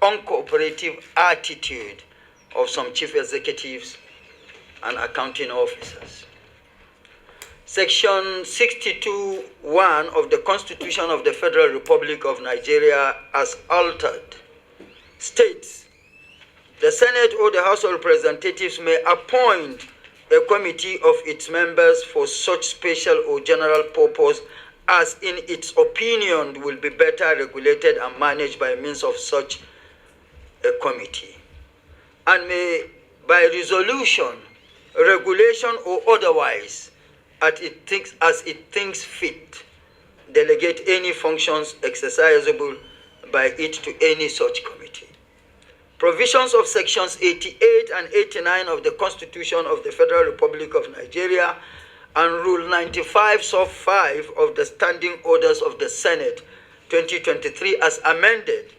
uncooperative attitude of some chief executives and accounting officers. Section 62(1) of the Constitution of the Federal Republic of Nigeria, as altered, states, the Senate or the House of Representatives may appoint a committee of its members for such special or general purpose as in its opinion will be better regulated and managed by means of such a committee, and may by resolution, regulation, or otherwise, as it thinks fit, delegate any functions exercisable by it to any such committee. Provisions of sections 88 and 89 of the Constitution of the Federal Republic of Nigeria and Rule 95 sub 5 of the Standing Orders of the Senate 2023 as amended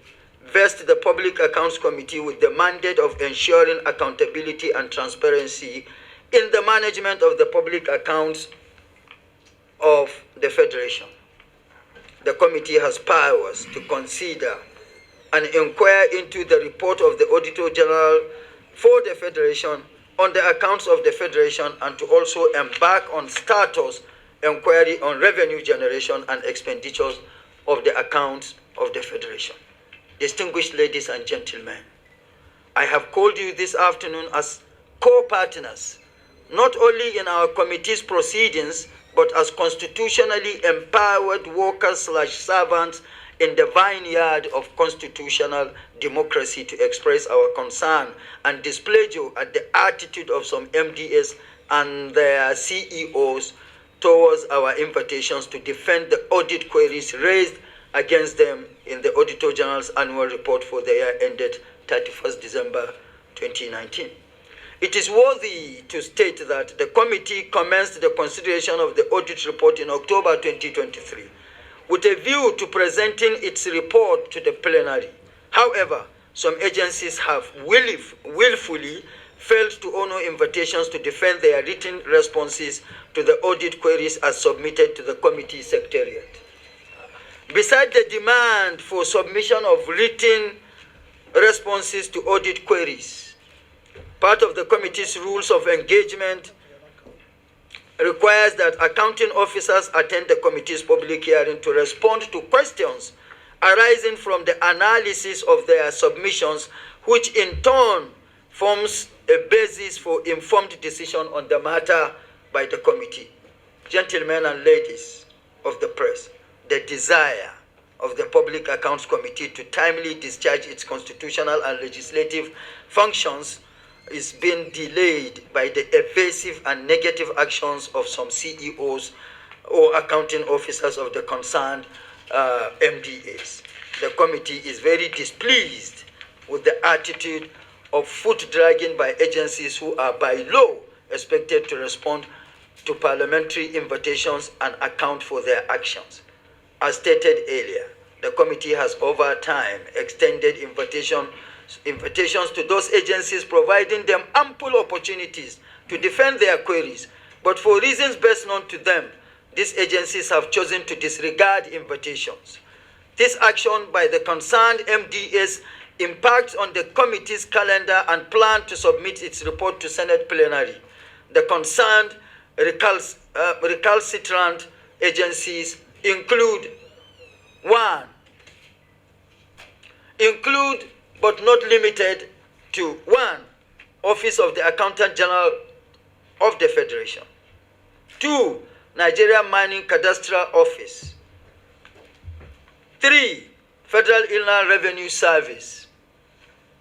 vest the Public Accounts Committee with the mandate of ensuring accountability and transparency in the management of the public accounts of the Federation. The committee has powers to consider and inquire into the report of the Auditor General for the Federation on the accounts of the Federation and to also embark on status inquiry on revenue generation and expenditures of the accounts of the Federation. Distinguished ladies and gentlemen, I have called you this afternoon as co-partners, not only in our committee's proceedings, but as constitutionally empowered workers/servants in the vineyard of constitutional democracy to express our concern and displeasure at the attitude of some MDS and their CEOs towards our invitations to defend the audit queries raised against them in the Auditor General's annual report for the year ended 31st December 2019. It is worthy to state that the committee commenced the consideration of the audit report in October 2023 with a view to presenting its report to the plenary. However, some agencies have willfully failed to honor invitations to defend their written responses to the audit queries as submitted to the committee secretariat. Besides the demand for submission of written responses to audit queries, part of the committee's rules of engagement requires that accounting officers attend the committee's public hearing to respond to questions arising from the analysis of their submissions, which in turn forms a basis for informed decision on the matter by the committee. Gentlemen and ladies of the press, the desire of the Public Accounts Committee to timely discharge its constitutional and legislative functions is being delayed by the evasive and negative actions of some CEOs or accounting officers of the concerned MDAs. The committee is very displeased with the attitude of foot dragging by agencies who are by law expected to respond to parliamentary invitations and account for their actions. As stated earlier, the committee has over time extended invitations to those agencies, providing them ample opportunities to defend their queries. But for reasons best known to them, these agencies have chosen to disregard invitations. This action by the concerned MDS impacts on the committee's calendar and plan to submit its report to Senate plenary. The concerned recalcitrant agencies include but not limited to 1. Office of the Accountant General of the Federation. 2. Nigerian Mining Cadastral Office. 3. Federal Inland Revenue Service.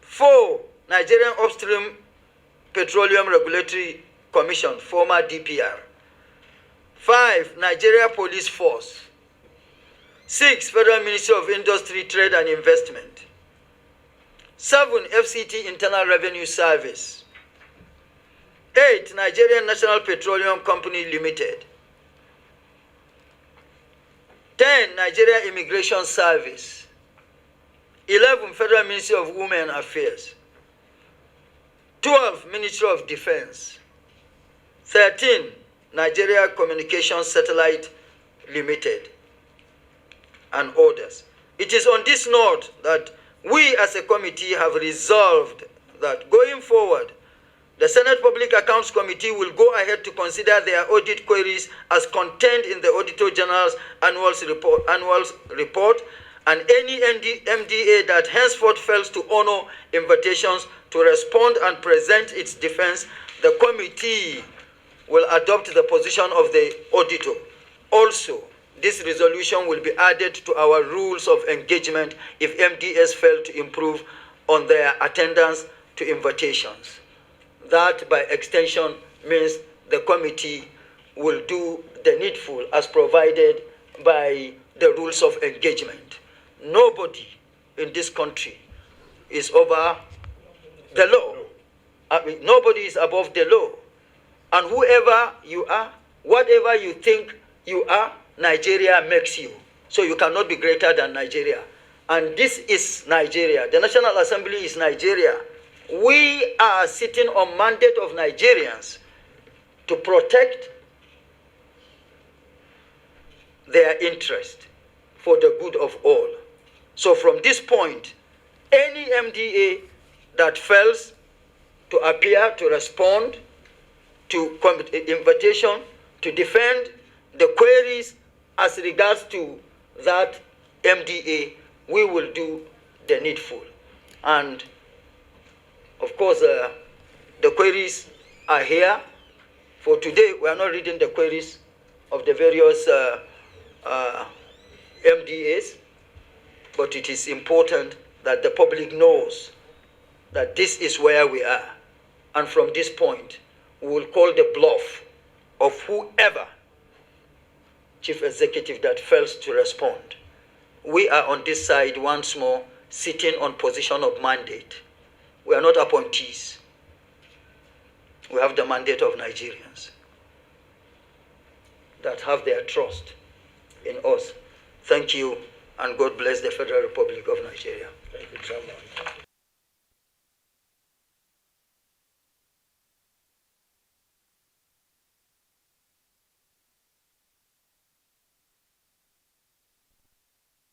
4. Nigerian Upstream Petroleum Regulatory Commission, former DPR. 5. Nigeria Police Force. 6. Federal Ministry of Industry, Trade and Investment. 7. FCT Internal Revenue Service. 8. Nigerian National Petroleum Company Limited. 10. Nigeria Immigration Service. 11. Federal Ministry of Women Affairs. 12. Ministry of Defense. 13. Nigeria Communications Satellite Limited, and others. It is on this note that We as a committee have resolved that going forward, the Senate Public Accounts Committee will go ahead to consider their audit queries as contained in the Auditor General's annual report, and any MDA that henceforth fails to honor invitations to respond and present its defense, the committee will adopt the position of the auditor. Also, this resolution will be added to our rules of engagement if MDAs fail to improve on their attendance to invitations. That, by extension, means the committee will do the needful as provided by the rules of engagement. Nobody in this country is over the law. I mean, nobody is above the law. And whoever you are, whatever you think you are, Nigeria makes you. So you cannot be greater than Nigeria. And this is Nigeria. The National Assembly is Nigeria. We are sitting on mandate of Nigerians to protect their interest for the good of all. So from this point, any MDA that fails to appear, to respond to invitation, to defend the queries as regards to that MDA, we will do the needful. And of course, the queries are here. For today, we are not reading the queries of the various MDAs, but it is important that the public knows that this is where we are. And from this point, we will call the bluff of whoever chief executive that fails to respond. We are on this side once more, sitting on position of mandate. We are not appointees. We have the mandate of Nigerians that have their trust in us. Thank you, and God bless the Federal Republic of Nigeria. Thank you so much.